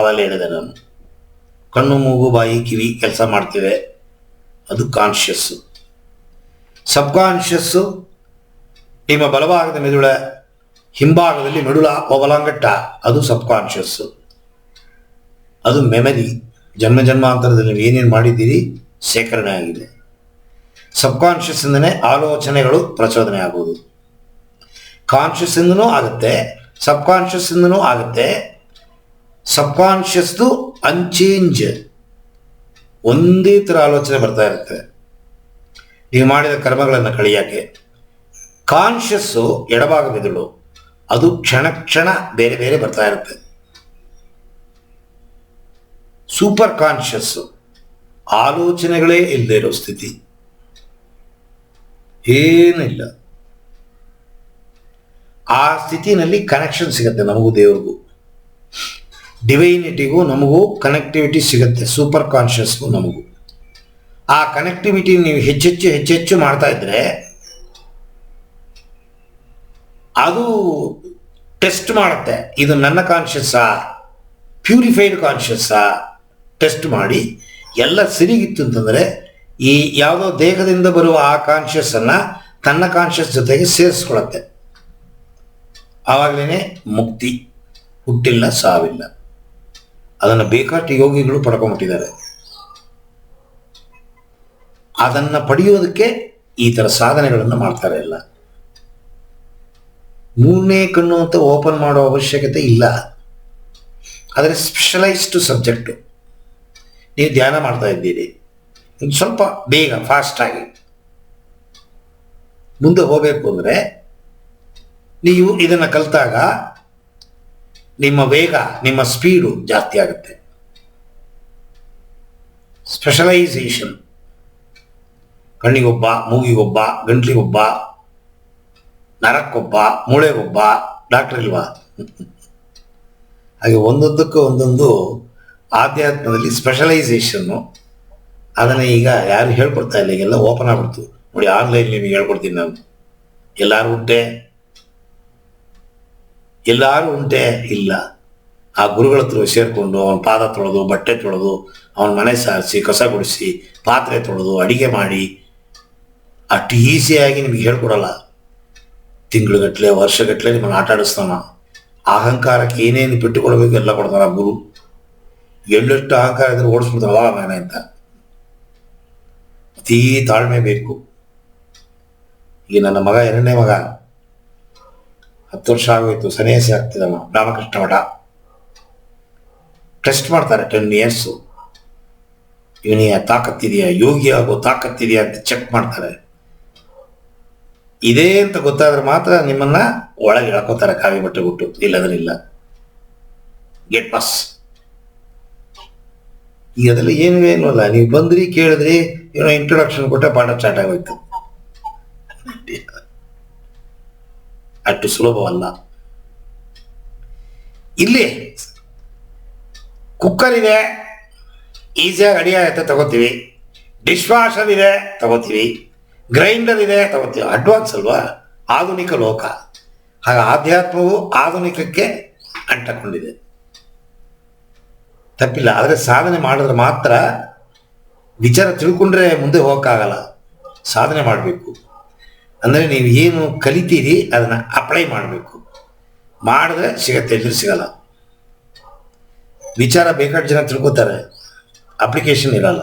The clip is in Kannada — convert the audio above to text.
ಅವೆಲ್ಲ ಹೇಳಿದೆ ನಾನು. ಕಣ್ಣು ಮೂಗು ಬಾಯಿ ಕಿವಿ ಕೆಲಸ ಮಾಡ್ತಿವೆ, ಅದು ಕಾನ್ಷಿಯಸ್ಸು. ಸಬ್ಕಾನ್ಷಿಯಸ್ಸು ನಿಮ್ಮ ಬಲಭಾಗದ ಮೆದುಳ ಹಿಂಭಾಗದಲ್ಲಿ ಮೆದುಳ ಒಬಲಾಂಗಟ್ಟ, ಅದು ಸಬ್ಕಾನ್ಷಿಯಸ್ಸು. ಅದು ಮೆಮರಿ, ಜನ್ಮ ಜನ್ಮಾಂತರದಲ್ಲಿ ನೀವು ಏನೇನು ಮಾಡಿದ್ದೀರಿ ಶೇಖರಣೆ ಆಗಿದೆ. ಸಬ್ಕಾನ್ಷಿಯಸ್ ಇಂದನೇ ಆಲೋಚನೆಗಳು ಪ್ರಚೋದನೆ ಆಗುವುದು. ಕಾನ್ಷಿಯಸ್ ಇಂದನೂ ಆಗುತ್ತೆ, ಸಬ್ಕಾನ್ಷಿಯಸ್ ಇಂದನೂ ಆಗುತ್ತೆ. ಸಬ್ಕಾನ್ಷಿಯಸ್ದು ಅನ್ಚೇಂಜ್, ಒಂದೇ ಥರ ಆಲೋಚನೆ ಬರ್ತಾ ಇರುತ್ತೆ ನೀವು ಮಾಡಿದ ಕರ್ಮಗಳನ್ನು ಕಳಿಯೋಕ್ಕೆ. ಕಾನ್ಷಿಯಸ್ಸು ಎಡಭಾಗ ಮೆದುಳು, ಅದು ಕ್ಷಣ ಕ್ಷಣ ಬೇರೆ ಬೇರೆ ಬರ್ತಾ ಇರುತ್ತೆ. ಸೂಪರ್ ಕಾನ್ಷಿಯಸ್ಸು ಆಲೋಚನೆಗಳೇ ಇಲ್ಲದೆ ಇರೋ ಸ್ಥಿತಿ, ಏನಿಲ್ಲ. ಆ ಸ್ಥಿತಿನಲ್ಲಿ ಕನೆಕ್ಷನ್ ಸಿಗುತ್ತೆ ನಮಗೂ ದೇವ್ರಿಗೂ, ಡಿವೈನಿಟಿಗೂ ನಮಗೂ ಕನೆಕ್ಟಿವಿಟಿ ಸಿಗುತ್ತೆ. ಸೂಪರ್ ಕಾನ್ಷಿಯಸ್ಗೂ ನಮಗೂ ಆ ಕನೆಕ್ಟಿವಿಟಿ ನೀವು ಹೆಚ್ಚೆಚ್ಚು ಮಾಡ್ತಾ ಇದ್ರೆ ಅದು ಟೆಸ್ಟ್ ಮಾಡುತ್ತೆ, ಇದು ನನ್ನ ಕಾನ್ಷಿಯಸ್ಸಾ, ಪ್ಯೂರಿಫೈಡ್ ಕಾನ್ಷಿಯಸ್ಸಾ ಟೆಸ್ಟ್ ಮಾಡಿ ಎಲ್ಲ ಸರಿಗಿತ್ತು ಅಂತಂದರೆ ಈ ಯಾವುದೋ ದೇಹದಿಂದ ಬರುವ ಆ ಕಾನ್ಷಿಯಸ್ಸನ್ನು ತನ್ನ ಕಾನ್ಷಿಯಸ್ ಜೊತೆಗೆ ಸೇರಿಸ್ಕೊಳತ್ತೆ. ಆವಾಗಲೇ ಮುಕ್ತಿ, ಹುಟ್ಟಿಲ್ಲ ಸಾವಿಲ್ಲ. ಅದನ್ನು ಬೇಕಾಷ್ಟು ಯೋಗಿಗಳು ಪಡ್ಕೊಂಡ್ಬಿಟ್ಟಿದ್ದಾರೆ. ಅದನ್ನು ಪಡೆಯೋದಕ್ಕೆ ಈ ಥರ ಸಾಧನೆಗಳನ್ನು ಮಾಡ್ತಾರೆ ಎಲ್ಲ. ಮೂರನೇ ಕಣ್ಣು ಅಂತ ಓಪನ್ ಮಾಡೋ ಅವಶ್ಯಕತೆ ಇಲ್ಲ. ಆದರೆ ಸ್ಪೆಷಲೈಸ್ಡ್ ಸಬ್ಜೆಕ್ಟು. ನೀವು ಧ್ಯಾನ ಮಾಡ್ತಾ ಇದ್ದೀರಿ, ಸ್ವಲ್ಪ ಬೇಗ ಫಾಸ್ಟಾಗಿ ಮುಂದೆ ಹೋಗಬೇಕು ಅಂದರೆ ನೀವು ಇದನ್ನು ಕಲಿತಾಗ ನಿಮ್ಮ ವೇಗ, ನಿಮ್ಮ ಸ್ಪೀಡು ಜಾಸ್ತಿ ಆಗುತ್ತೆ. ಸ್ಪೆಷಲೈಸೇಷನ್, ಕಣ್ಣಿಗೊಬ್ಬ, ಮೂಗಿಗೊಬ್ಬ, ಗಂಟ್ಲಿಗೊಬ್ಬ, ನರಕ್ಕೊಬ್ಬ, ಮೂಳೆಗೊಬ್ಬ, ಡಾಕ್ಟರ್ ಇಲ್ವಾ? ಹಾಗೆ ಒಂದೊಂದಕ್ಕೂ ಒಂದೊಂದು ಆಧ್ಯಾತ್ಮದಲ್ಲಿ ಸ್ಪೆಷಲೈಸೇಷನ್ನು. ಅದನ್ನು ಈಗ ಯಾರು ಹೇಳ್ಕೊಡ್ತಾ ಇಲ್ಲ, ಈಗೆಲ್ಲ ಓಪನ್ ಆಗ್ಬಿಡ್ತು ನೋಡಿ. ಆನ್ಲೈನ್ ನಿಮಗೆ ಹೇಳ್ಕೊಡ್ತೀನಿ ನಾನು. ಎಲ್ಲರೂ ಉಂಟೆ ಇಲ್ಲ. ಆ ಗುರುಗಳ ಹತ್ರ ಸೇರಿಕೊಂಡು ಅವನ ಪಾದ ತೊಳೆದು, ಬಟ್ಟೆ ತೊಳೆದು, ಅವನ ಮನೆ ಸಾರಿಸಿ, ಕಸ ಗುಡಿಸಿ, ಪಾತ್ರೆ ತೊಳೆದು, ಅಡಿಗೆ ಮಾಡಿ ಅಷ್ಟು ಈಸಿಯಾಗಿ ನಿಮಗೆ ಹೇಳ್ಕೊಡಲ್ಲ. ತಿಂಗಳುಗಟ್ಟಲೆ, ವರ್ಷಗಟ್ಟಲೆ ನಿಮ್ಮನ್ನು ಆಟ ಆಡಿಸ್ತಾನ. ಅಹಂಕಾರಕ್ಕೆ ಏನೇನು ಬಿಟ್ಟುಕೊಡ್ಬೇಕು ಎಲ್ಲ ಕೊಡ್ತಾನ ಗುರು. ಎಳ್ಳಷ್ಟು ಅಹಂಕಾರ ಇದ್ರೆ ಓಡಿಸ್ಬಿಡ್ತಾವ ಮನೆ ಅಂತ. ಅತೀ ತಾಳ್ಮೆ ಬೇಕು. ಈಗ ನನ್ನ ಮಗ, ಎರಡನೇ ಮಗ, 10 ವರ್ಷ ಆಗೋಯ್ತು, ಸನ್ಯಾಸಿ ಆಗ್ತಿದ್ದಾನ. ರಾಮಕೃಷ್ಣ ಮಠ ಟೆಸ್ಟ್ ಮಾಡ್ತಾರೆ 10 ಇಯರ್ಸು. ಇವನಿಗೆ ತಾಕತ್ತಿದೆಯಾ, ಯೋಗಿ ಆಗೋ ತಾಕತ್ತಿದೆಯಾ ಅಂತ ಚೆಕ್ ಮಾಡ್ತಾರೆ. ಇದೇ ಅಂತ ಗೊತ್ತಾದ್ರೆ ಮಾತ್ರ ನಿಮ್ಮನ್ನ ಒಳಗೆ ಎಳ್ಕೋತಾರೆ ಕಾವಿ ಬಟ್ಟೆ ಬಿಟ್ಟು, ಇಲ್ಲದ್ರೆ ಇಲ್ಲ. Get pass. ಈಗ ಅದೆಲ್ಲ ಏನೂ ಅಲ್ಲ. ನೀವು ಬಂದ್ರಿ, ಕೇಳಿದ್ರಿ, ಏನೋ ಇಂಟ್ರೊಡಕ್ಷನ್ ಕೊಟ್ಟ ಪಾಠ ಸ್ಟಾರ್ಟ್ ಆಗೋಯ್ತು. ಅಷ್ಟು ಸುಲಭವಲ್ಲ. ಇಲ್ಲಿ ಕುಕ್ಕರ್ ಇದೆ, ಈಸಿಯಾಗಿ ಅಡಿಗೆ ಆಗುತ್ತೆ, ತಗೋತೀವಿ. ಡಿಶ್ ವಾಷರ್ ಇದೆ, ತಗೋತೀವಿ. ಗ್ರೈಂಡರ್ ಇದೆ, ತಗೋತೀವಿ. ಅಡ್ವಾನ್ಸ್ ಅಲ್ವಾ, ಆಧುನಿಕ ಲೋಕ. ಹಾಗೆ ಆಧ್ಯಾತ್ಮವು ಆಧುನಿಕಕ್ಕೆ ಅಂಟಕೊಂಡಿದೆ, ತಪ್ಪಿಲ್ಲ. ಆದರೆ ಸಾಧನೆ ಮಾಡಿದ್ರೆ ಮಾತ್ರ. ವಿಚಾರ ತಿಳ್ಕೊಂಡ್ರೆ ಮುಂದೆ ಹೋಗೋಕ್ಕಾಗಲ್ಲ. ಸಾಧನೆ ಮಾಡಬೇಕು ಅಂದರೆ ನೀವು ಏನು ಕಲಿತೀರಿ ಅದನ್ನು ಅಪ್ಲೈ ಮಾಡಬೇಕು. ಮಾಡಿದ್ರೆ ಸಿಗತ್ತೆ, ಎಲ್ಲಿ ಸಿಗಲ್ಲ. ವಿಚಾರ ಬೇಕಾದ ಜನ ತಿಳ್ಕೊತಾರೆ, ಅಪ್ಲಿಕೇಶನ್ ಇರಲ್ಲ.